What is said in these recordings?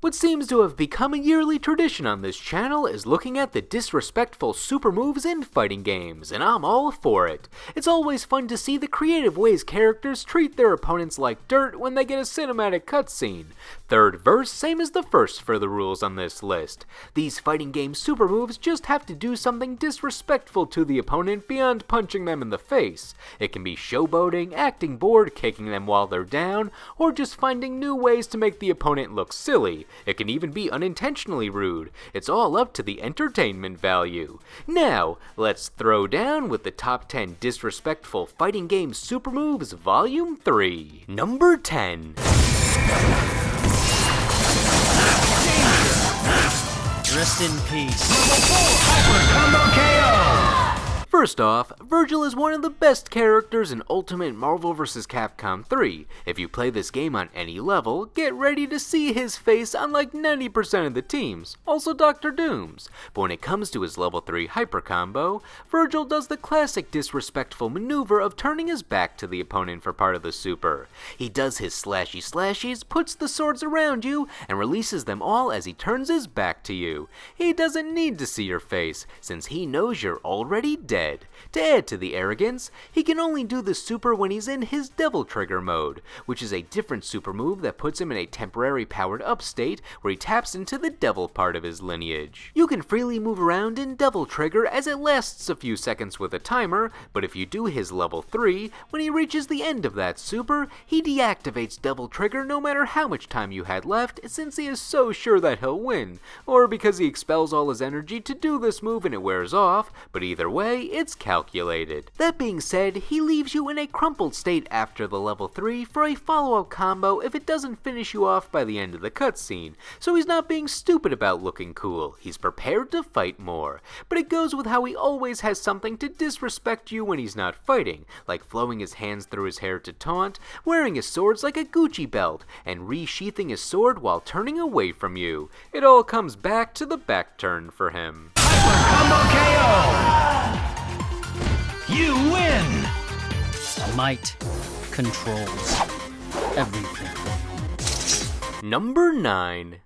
What seems to have become a yearly tradition on this channel is looking at the disrespectful super moves in fighting games, and I'm all for it. It's always fun to see the creative ways characters treat their opponents like dirt when they get a cinematic cutscene. Third verse, same as the first for the rules on this list. These fighting game super moves just have to do something disrespectful to the opponent beyond punching them in the face. It can be showboating, acting bored, kicking them while they're down, or just finding new ways to make the opponent look silly. It can even be unintentionally rude. It's all up to the entertainment value. Now, let's throw down with the top 10 disrespectful fighting game super moves Volume 3. Number 10. Rest in peace. Level 4 Hyper Combo KO! First off, Virgil is one of the best characters in Ultimate Marvel vs. Capcom 3. If you play this game on any level, get ready to see his face on like 90% of the teams, also Dr. Doom's. But when it comes to his level 3 hyper combo, Virgil does the classic disrespectful maneuver of turning his back to the opponent for part of the super. He does his slashy slashies, puts the swords around you, and releases them all as he turns his back to you. He doesn't need to see your face, since he knows you're already dead. To add to the arrogance, he can only do the super when he's in his Devil Trigger mode, which is a different super move that puts him in a temporary powered up state where he taps into the devil part of his lineage. You can freely move around in Devil Trigger as it lasts a few seconds with a timer, but if you do his level 3, when he reaches the end of that super, he deactivates Devil Trigger no matter how much time you had left, since he is so sure that he'll win, or because he expels all his energy to do this move and it wears off, but either way, it's calculated. That being said, he leaves you in a crumpled state after the level 3 for a follow-up combo if it doesn't finish you off by the end of the cutscene, so he's not being stupid about looking cool, he's prepared to fight more. But it goes with how he always has something to disrespect you when he's not fighting, like flowing his hands through his hair to taunt, wearing his swords like a Gucci belt, and resheathing his sword while turning away from you. It all comes back to the back turn for him. Hyper Combo KO! You win! Might controls everything. Number 9.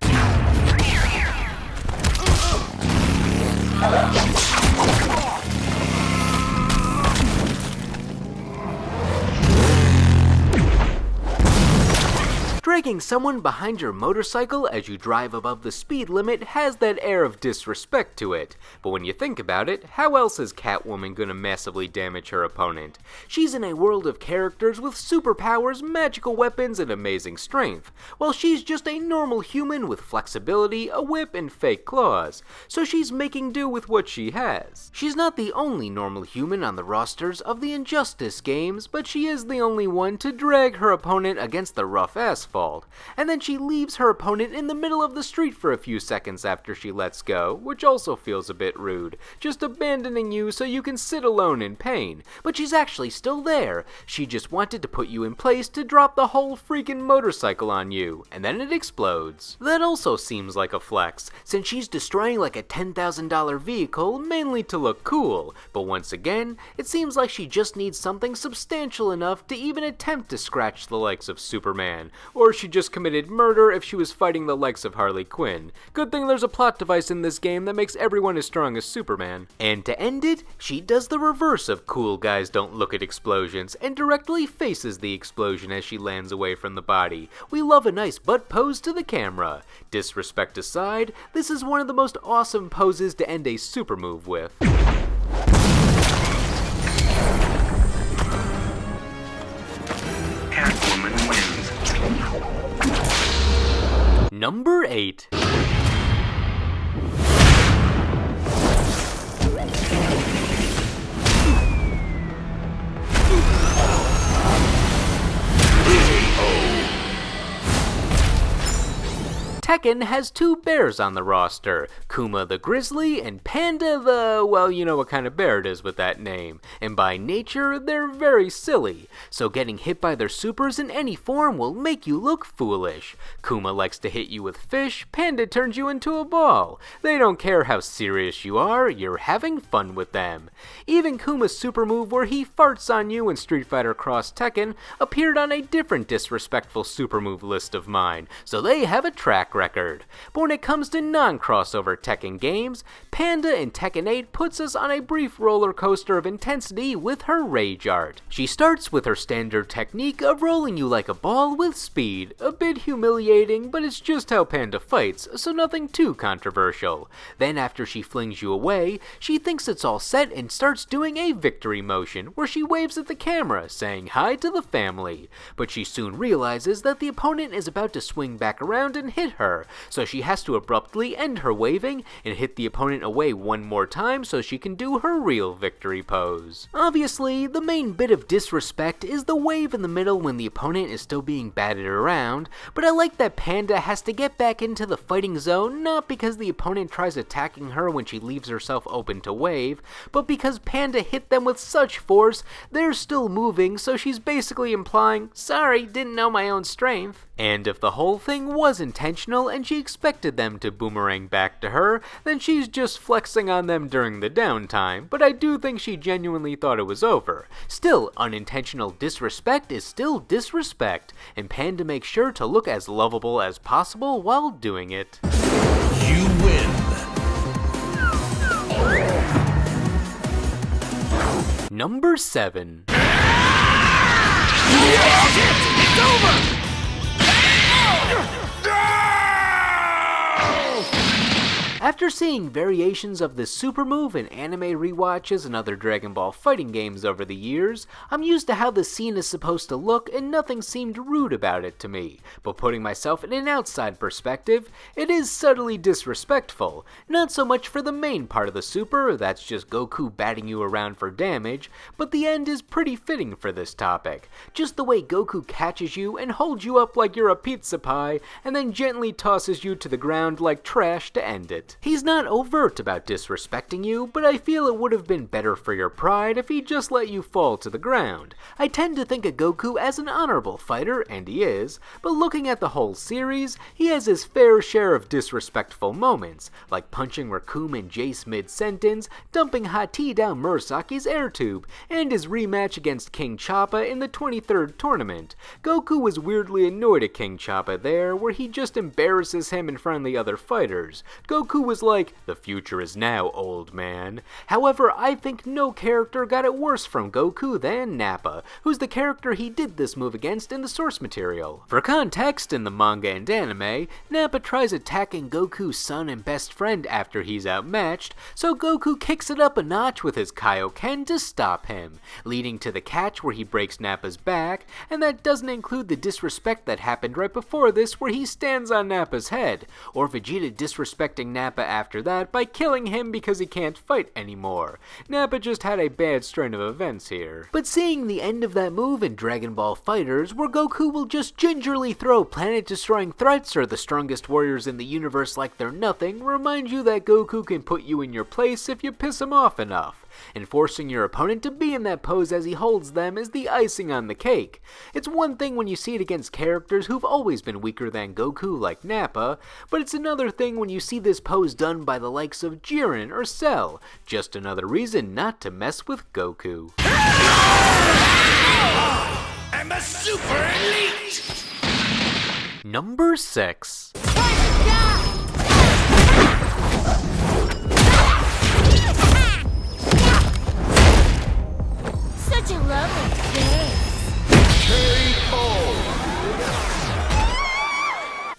Dragging someone behind your motorcycle as you drive above the speed limit has that air of disrespect to it. But when you think about it, how else is Catwoman gonna massively damage her opponent? She's in a world of characters with superpowers, magical weapons, and amazing strength, while she's just a normal human with flexibility, a whip, and fake claws. So she's making do with what she has. She's not the only normal human on the rosters of the Injustice games, but she is the only one to drag her opponent against the rough asphalt. And then she leaves her opponent in the middle of the street for a few seconds after she lets go, which also feels a bit rude, just abandoning you so you can sit alone in pain. But she's actually still there. She just wanted to put you in place to drop the whole freaking motorcycle on you, and then it explodes. That also seems like a flex, since she's destroying like a $10,000 vehicle mainly to look cool, but once again, it seems like she just needs something substantial enough to even attempt to scratch the likes of Superman, or she just committed murder if she was fighting the likes of Harley Quinn. Good thing there's a plot device in this game that makes everyone as strong as Superman. And to end it, she does the reverse of cool guys don't look at explosions and directly faces the explosion as she lands away from the body. We love a nice butt pose to the camera. Disrespect aside, this is one of the most awesome poses to end a super move with. Catwoman wins. Number 8. Tekken has two bears on the roster, Kuma the Grizzly and Panda the, well, you know what kind of bear it is with that name, and by nature, they're very silly, so getting hit by their supers in any form will make you look foolish. Kuma likes to hit you with fish, Panda turns you into a ball. They don't care how serious you are, you're having fun with them. Even Kuma's super move where he farts on you in Street Fighter Cross Tekken appeared on a different disrespectful super move list of mine, so they have a track track record. But when it comes to non-crossover Tekken games, Panda in Tekken 8 puts us on a brief roller coaster of intensity with her rage art. She starts with her standard technique of rolling you like a ball with speed, a bit humiliating, but it's just how Panda fights, so nothing too controversial. Then after she flings you away, she thinks it's all set and starts doing a victory motion, where she waves at the camera, saying hi to the family. But she soon realizes that the opponent is about to swing back around and hit her, so she has to abruptly end her waving and hit the opponent away one more time so she can do her real victory pose. Obviously, the main bit of disrespect is the wave in the middle when the opponent is still being batted around, but I like that Panda has to get back into the fighting zone not because the opponent tries attacking her when she leaves herself open to wave, but because Panda hit them with such force, they're still moving, so she's basically implying, sorry, didn't know my own strength. And if the whole thing was intentional and she expected them to boomerang back to her, then she's just flexing on them during the downtime, but I do think she genuinely thought it was over. Still, unintentional disrespect is still disrespect, and Panda makes sure to look as lovable as possible while doing it. You win. Number 7. It's over! After seeing variations of this super move in anime rewatches and other Dragon Ball fighting games over the years, I'm used to how the scene is supposed to look and nothing seemed rude about it to me, but putting myself in an outside perspective, it is subtly disrespectful, not so much for the main part of the super, that's just Goku batting you around for damage, but the end is pretty fitting for this topic. Just the way Goku catches you and holds you up like you're a pizza pie, and then gently tosses you to the ground like trash to end it. He's not overt about disrespecting you, but I feel it would have been better for your pride if he just let you fall to the ground. I tend to think of Goku as an honorable fighter, and he is, but looking at the whole series, he has his fair share of disrespectful moments, like punching Raccoon and Jace mid-sentence, dumping hot tea down Murasaki's air tube, and his rematch against King Choppa in the 23rd tournament. Goku was weirdly annoyed at King Choppa there, where he just embarrasses him in front of the other fighters. Goku was like, the future is now, old man. However, I think no character got it worse from Goku than Nappa, who's the character he did this move against in the source material. For context, in the manga and anime, Nappa tries attacking Goku's son and best friend after he's outmatched, so Goku kicks it up a notch with his Kaioken to stop him, leading to the catch where he breaks Nappa's back, and that doesn't include the disrespect that happened right before this where he stands on Nappa's head, or Vegeta disrespecting Nappa after that by killing him because he can't fight anymore. Nappa just had a bad strain of events here. But seeing the end of that move in Dragon Ball FighterZ, where Goku will just gingerly throw planet-destroying threats or the strongest warriors in the universe like they're nothing, reminds you that Goku can put you in your place if you piss him off enough. And forcing your opponent to be in that pose as he holds them is the icing on the cake. It's one thing when you see it against characters who've always been weaker than Goku like Nappa, but it's another thing when you see this pose done by the likes of Jiren or Cell. Just another reason not to mess with Goku. I'm a super elite! Number 6. Such a lovely face.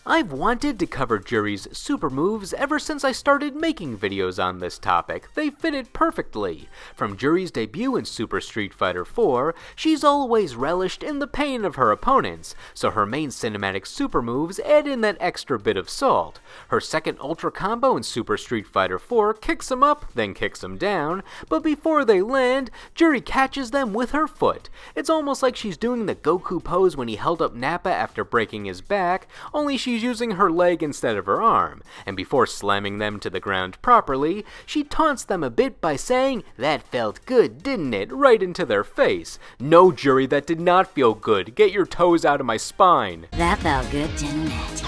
I've wanted to cover Juri's super moves ever since I started making videos on this topic. They fit it perfectly. From Juri's debut in Super Street Fighter 4, she's always relished in the pain of her opponents, so her main cinematic super moves add in that extra bit of salt. Her second ultra combo in Super Street Fighter 4 kicks them up, then kicks them down, but before they land, Juri catches them with her foot. It's almost like she's doing the Goku pose when he held up Nappa after breaking his back, only she's using her leg instead of her arm, and before slamming them to the ground properly, she taunts them a bit by saying, "That felt good, didn't it?" right into their face. No, Juri, that did not feel good. Get your toes out of my spine. That felt good, didn't it?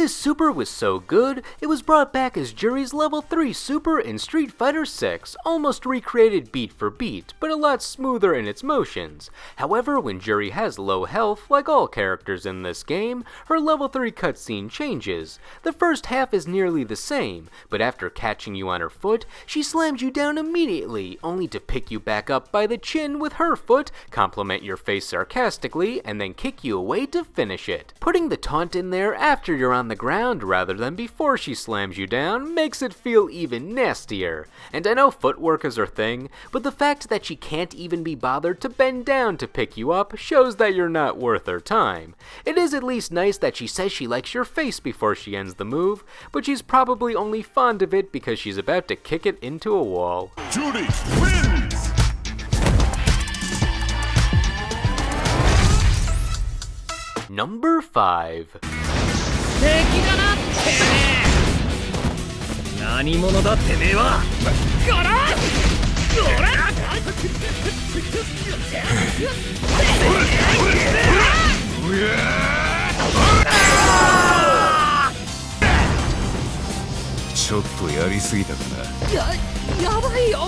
This super was so good, it was brought back as Juri's level 3 super in Street Fighter 6, almost recreated beat for beat, but a lot smoother in its motions. However, when Juri has low health, like all characters in this game, her level 3 cutscene changes. The first half is nearly the same, but after catching you on her foot, she slams you down immediately, only to pick you back up by the chin with her foot, compliment your face sarcastically, and then kick you away to finish it. Putting the taunt in there after you're on the ground rather than before she slams you down makes it feel even nastier. And I know footwork is her thing, but the fact that she can't even be bothered to bend down to pick you up shows that you're not worth her time. It is at least nice that she says she likes your face before she ends the move, but she's probably only fond of it because she's about to kick it into a wall. Judy wins! Number 5. 敵だなてめえ何者だてめえはこらこらちょっとやりすぎたかな。やばいよ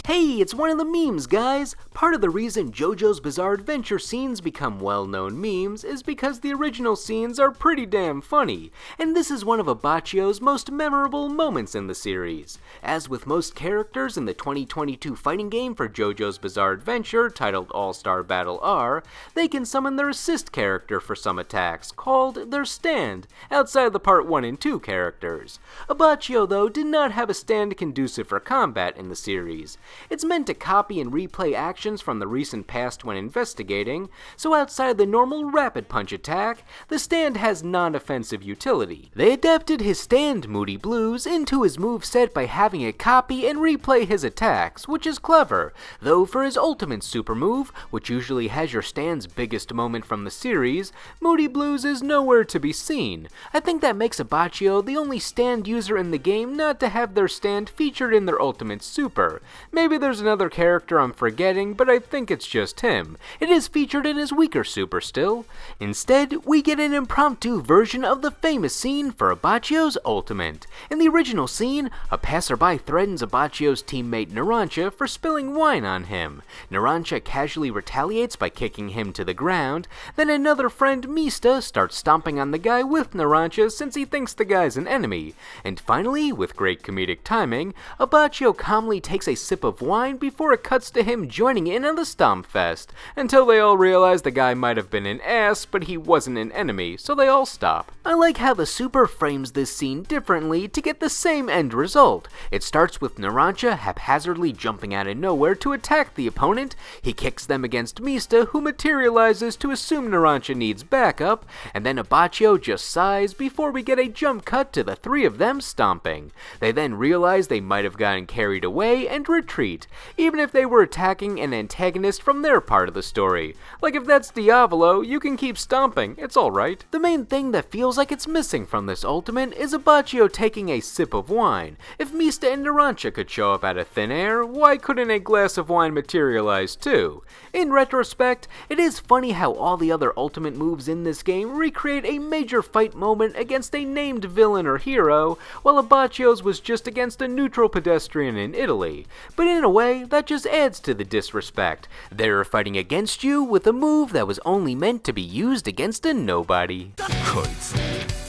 Hey, it's one of the memes, guys! Part of the reason JoJo's Bizarre Adventure scenes become well-known memes is because the original scenes are pretty damn funny, and this is one of Abachio's most memorable moments in the series. As with most characters in the 2022 fighting game for JoJo's Bizarre Adventure, titled All-Star Battle R, they can summon their assist character for some attacks, called their stand, outside the Part 1 and 2 characters. Abachio, though, did not have a stand conducive for combat in the series. It's meant to copy and replay actions from the recent past when investigating, so outside the normal rapid punch attack, the stand has non-offensive utility. They adapted his stand, Moody Blues, into his moveset by having it copy and replay his attacks, which is clever, though for his ultimate super move, which usually has your stand's biggest moment from the series, Moody Blues is nowhere to be seen. I think that makes Abachio the only stand user in the game not to have their stand featured in their ultimate super. Maybe there's another character I'm forgetting, but I think it's just him. It is featured in his weaker super still. Instead, we get an impromptu version of the famous scene for Abachio's ultimate. In the original scene, a passerby threatens Abachio's teammate Narancia for spilling wine on him. Narancia casually retaliates by kicking him to the ground, then another friend, Mista, starts stomping on the guy with Narancia since he thinks the guy's an enemy. And finally, with great comedic timing, Abachio calmly takes a sip of wine before it cuts to him joining in on the stomp fest, until they all realize the guy might have been an ass, but he wasn't an enemy, so they all stop. I like how the super frames this scene differently to get the same end result. It starts with Narancia haphazardly jumping out of nowhere to attack the opponent, he kicks them against Mista, who materializes to assume Narancia needs backup, and then Abachio just sighs before we get a jump cut to the three of them stomping. They then realize they might have gotten carried away and retreat, even if they were attacking an antagonist from their part of the story. Like if that's Diavolo, you can keep stomping, it's alright. The main thing that feels like it's missing from this ultimate is Abachio taking a sip of wine. If Mista and Narancia could show up out of thin air, why couldn't a glass of wine materialize too? In retrospect, it is funny how all the other ultimate moves in this game recreate a major fight moment against a named villain or hero, while Abachio's was just against a neutral pedestrian in Italy. But in a way, that just adds to the disrespect. They're fighting against you with a move that was only meant to be used against a nobody. こいつ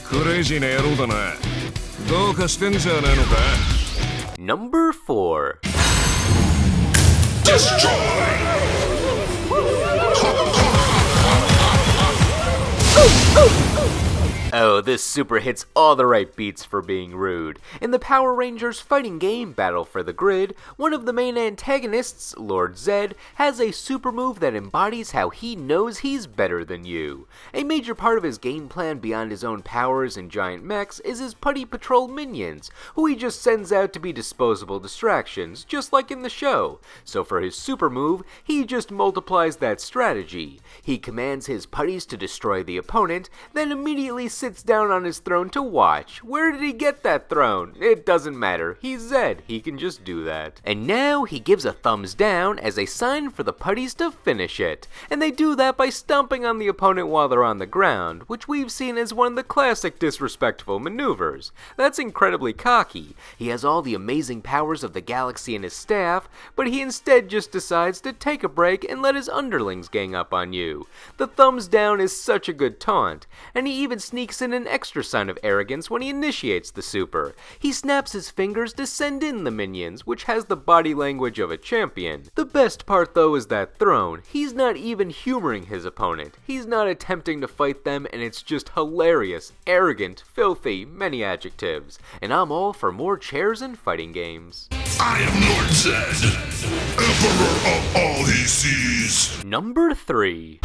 クレイジーな野郎だな。どうかしてんじゃねえのか。 Number 4. Oh, this super hits all the right beats for being rude. In the Power Rangers fighting game Battle for the Grid, one of the main antagonists, Lord Zed, has a super move that embodies how he knows he's better than you. A major part of his game plan beyond his own powers and giant mechs is his Putty Patrol minions, who he just sends out to be disposable distractions, just like in the show. So for his super move, he just multiplies that strategy. He commands his putties to destroy the opponent, then immediately sits down on his throne to watch. Where did he get that throne? It doesn't matter. He's Zed. He can just do that. And now he gives a thumbs down as a sign for the putties to finish it. And they do that by stomping on the opponent while they're on the ground, which we've seen as one of the classic disrespectful maneuvers. That's incredibly cocky. He has all the amazing powers of the galaxy in his staff, but he instead just decides to take a break and let his underlings gang up on you. The thumbs down is such a good taunt, and he even sneaks in an extra sign of arrogance when he initiates the super. He snaps his fingers to send in the minions, which has the body language of a champion. The best part though is that throne. He's not even humoring his opponent. He's not attempting to fight them, and it's just hilarious, arrogant, filthy, many adjectives. And I'm all for more chairs and fighting games. I am Lord Zed, Emperor of all he sees. Number 3.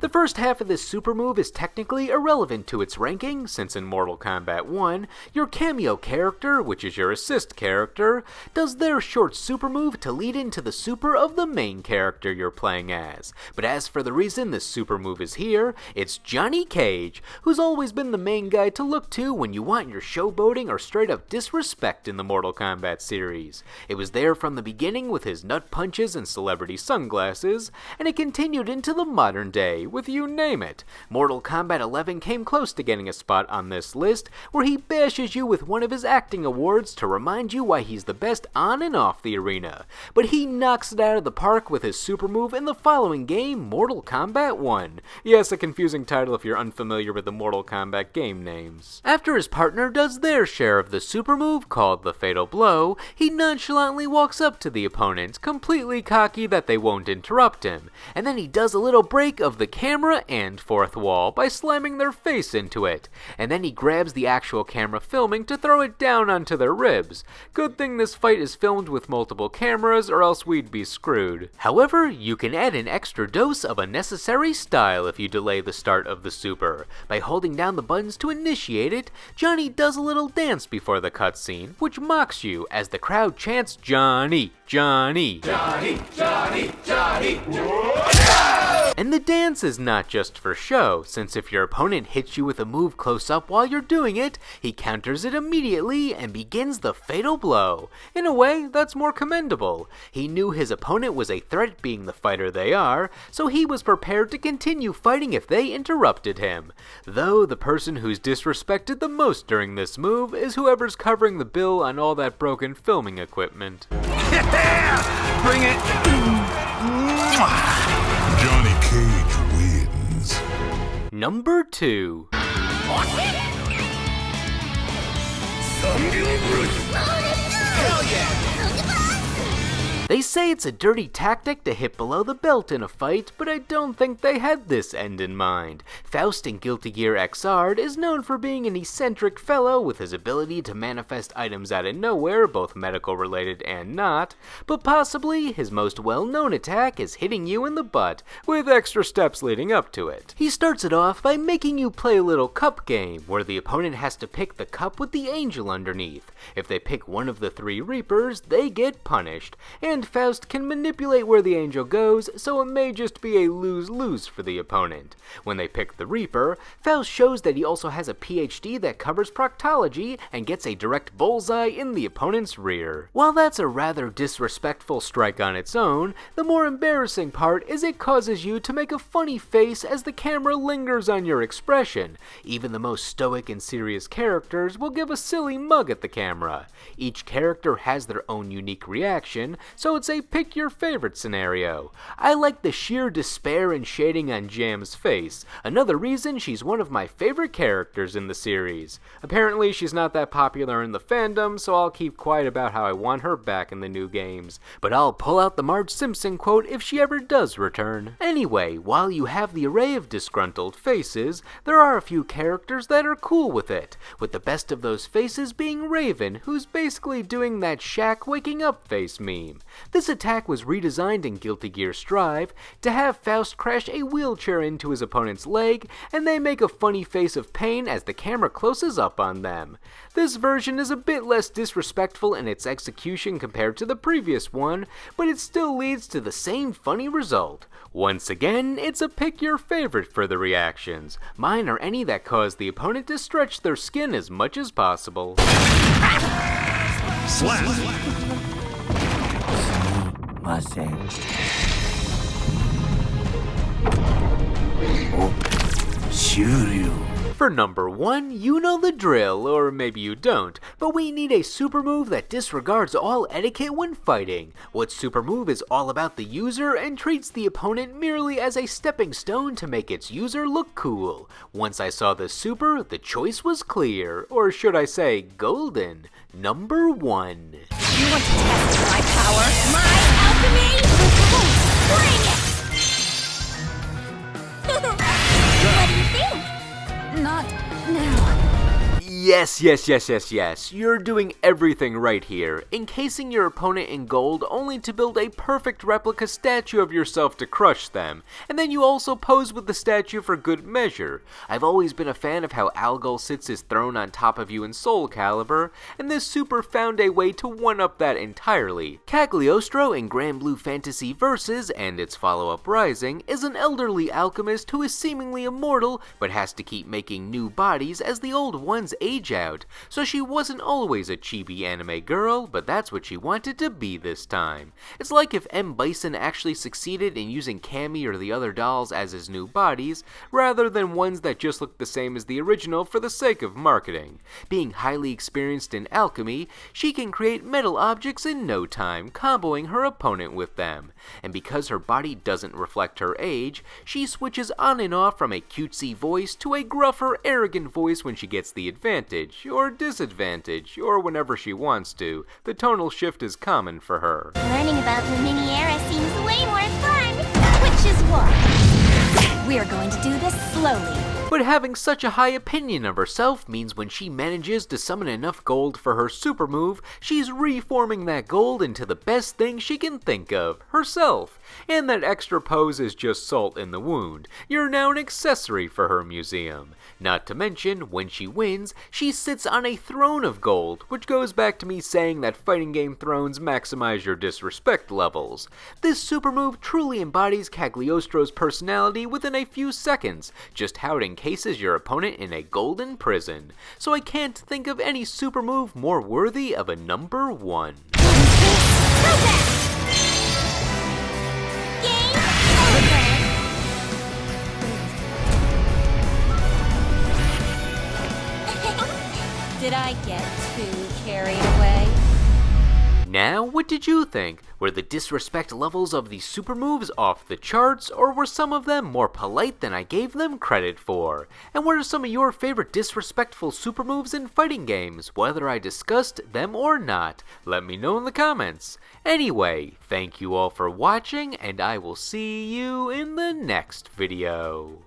The first half of this super move is technically irrelevant to its ranking, since in Mortal Kombat 1, your cameo character, which is your assist character, does their short super move to lead into the super of the main character you're playing as. But as for the reason this super move is here, it's Johnny Cage, who's always been the main guy to look to when you want your showboating or straight up disrespect in the Mortal Kombat series. It was there from the beginning with his nut punches and celebrity sunglasses, and it continued into the modern day with you name it. Mortal Kombat 11 came close to getting a spot on this list, where he bashes you with one of his acting awards to remind you why he's the best on and off the arena. But he knocks it out of the park with his super move in the following game, Mortal Kombat 1. Yes, a confusing title if you're unfamiliar with the Mortal Kombat game names. After his partner does their share of the super move, called the Fatal Blow, he nonchalantly walks up to the opponent, completely cocky that they won't interrupt him, and then he does a little break of the camera and fourth wall by slamming their face into it, and then he grabs the actual camera filming to throw it down onto their ribs. Good thing this fight is filmed with multiple cameras, or else we'd be screwed. However, you can add an extra dose of unnecessary style if you delay the start of the super. By holding down the buttons to initiate it, Johnny does a little dance before the cutscene, which mocks you as the crowd chants Johnny, Johnny, Johnny, Johnny, Johnny. And the dance is not just for show, since if your opponent hits you with a move close up while you're doing it, he counters it immediately and begins the Fatal Blow. In a way, that's more commendable. He knew his opponent was a threat being the fighter they are, so he was prepared to continue fighting if they interrupted him. Though the person who's disrespected the most during this move is whoever's covering the bill on all that broken filming equipment. Bring it! Johnny Cage wins. Number 2. They say it's a dirty tactic to hit below the belt in a fight, but I don't think they had this end in mind. Faust in Guilty Gear XR is known for being an eccentric fellow with his ability to manifest items out of nowhere, both medical related and not, but possibly his most well-known attack is hitting you in the butt, with extra steps leading up to it. He starts it off by making you play a little cup game, where the opponent has to pick the cup with the angel underneath. If they pick one of the 3 Reapers, they get punished, and Faust can manipulate where the angel goes, so it may just be a lose-lose for the opponent. When they pick the Reaper, Faust shows that he also has a PhD that covers proctology and gets a direct bullseye in the opponent's rear. While that's a rather disrespectful strike on its own, the more embarrassing part is it causes you to make a funny face as the camera lingers on your expression. Even the most stoic and serious characters will give a silly mug at the camera. Each character has their own unique reaction, so it's a pick your favorite scenario. I like the sheer despair and shading on Jam's face, another reason she's one of my favorite characters in the series. Apparently she's not that popular in the fandom, so I'll keep quiet about how I want her back in the new games, but I'll pull out the Marge Simpson quote if she ever does return. Anyway, while you have the array of disgruntled faces, there are a few characters that are cool with it, with the best of those faces being Raven, who's basically doing that Shaq waking up face meme. This attack was redesigned in Guilty Gear Strive to have Faust crash a wheelchair into his opponent's leg, and they make a funny face of pain as the camera closes up on them. This version is a bit less disrespectful in its execution compared to the previous one, but it still leads to the same funny result. Once again, it's a pick your favorite for the reactions. Mine are any that cause the opponent to stretch their skin as much as possible. For number 1, you know the drill, or maybe you don't, but we need a super move that disregards all etiquette when fighting. What super move is all about the user and treats the opponent merely as a stepping stone to make its user look cool. Once I saw this super, the choice was clear, or should I say golden. Number 1. You want to test my power? My alchemy? Bring it! What do you think? Not now. Yes. You're doing everything right here, encasing your opponent in gold only to build a perfect replica statue of yourself to crush them, and then you also pose with the statue for good measure. I've always been a fan of how Algol sits his throne on top of you in Soul Calibur, and this super found a way to one-up that entirely. Cagliostro in Grand Blue Fantasy Versus, and its follow-up Rising, is an elderly alchemist who is seemingly immortal, but has to keep making new bodies as the old ones age out, so she wasn't always a chibi anime girl, but that's what she wanted to be this time. It's like if M. Bison actually succeeded in using Cammy or the other dolls as his new bodies, rather than ones that just look the same as the original for the sake of marketing. Being highly experienced in alchemy, she can create metal objects in no time, comboing her opponent with them. And because her body doesn't reflect her age, she switches on and off from a cutesy voice to a gruffer, arrogant voice when she gets the advantage, or disadvantage, or whenever she wants to. The tonal shift is common for her. Learning about the mini era seems way more fun, which is why we are going to do this slowly. But having such a high opinion of herself means when she manages to summon enough gold for her super move, she's reforming that gold into the best thing she can think of, herself. And that extra pose is just salt in the wound. You're now an accessory for her museum. Not to mention, when she wins, she sits on a throne of gold, which goes back to me saying that fighting game thrones maximize your disrespect levels. This super move truly embodies Cagliostro's personality within a few seconds, just how it encases your opponent in a golden prison. So I can't think of any super move more worthy of a number 1. Did I get too carried away? Now, what did you think? Were the disrespect levels of these super moves off the charts, or were some of them more polite than I gave them credit for? And what are some of your favorite disrespectful super moves in fighting games, whether I discussed them or not? Let me know in the comments. Anyway, thank you all for watching, and I will see you in the next video.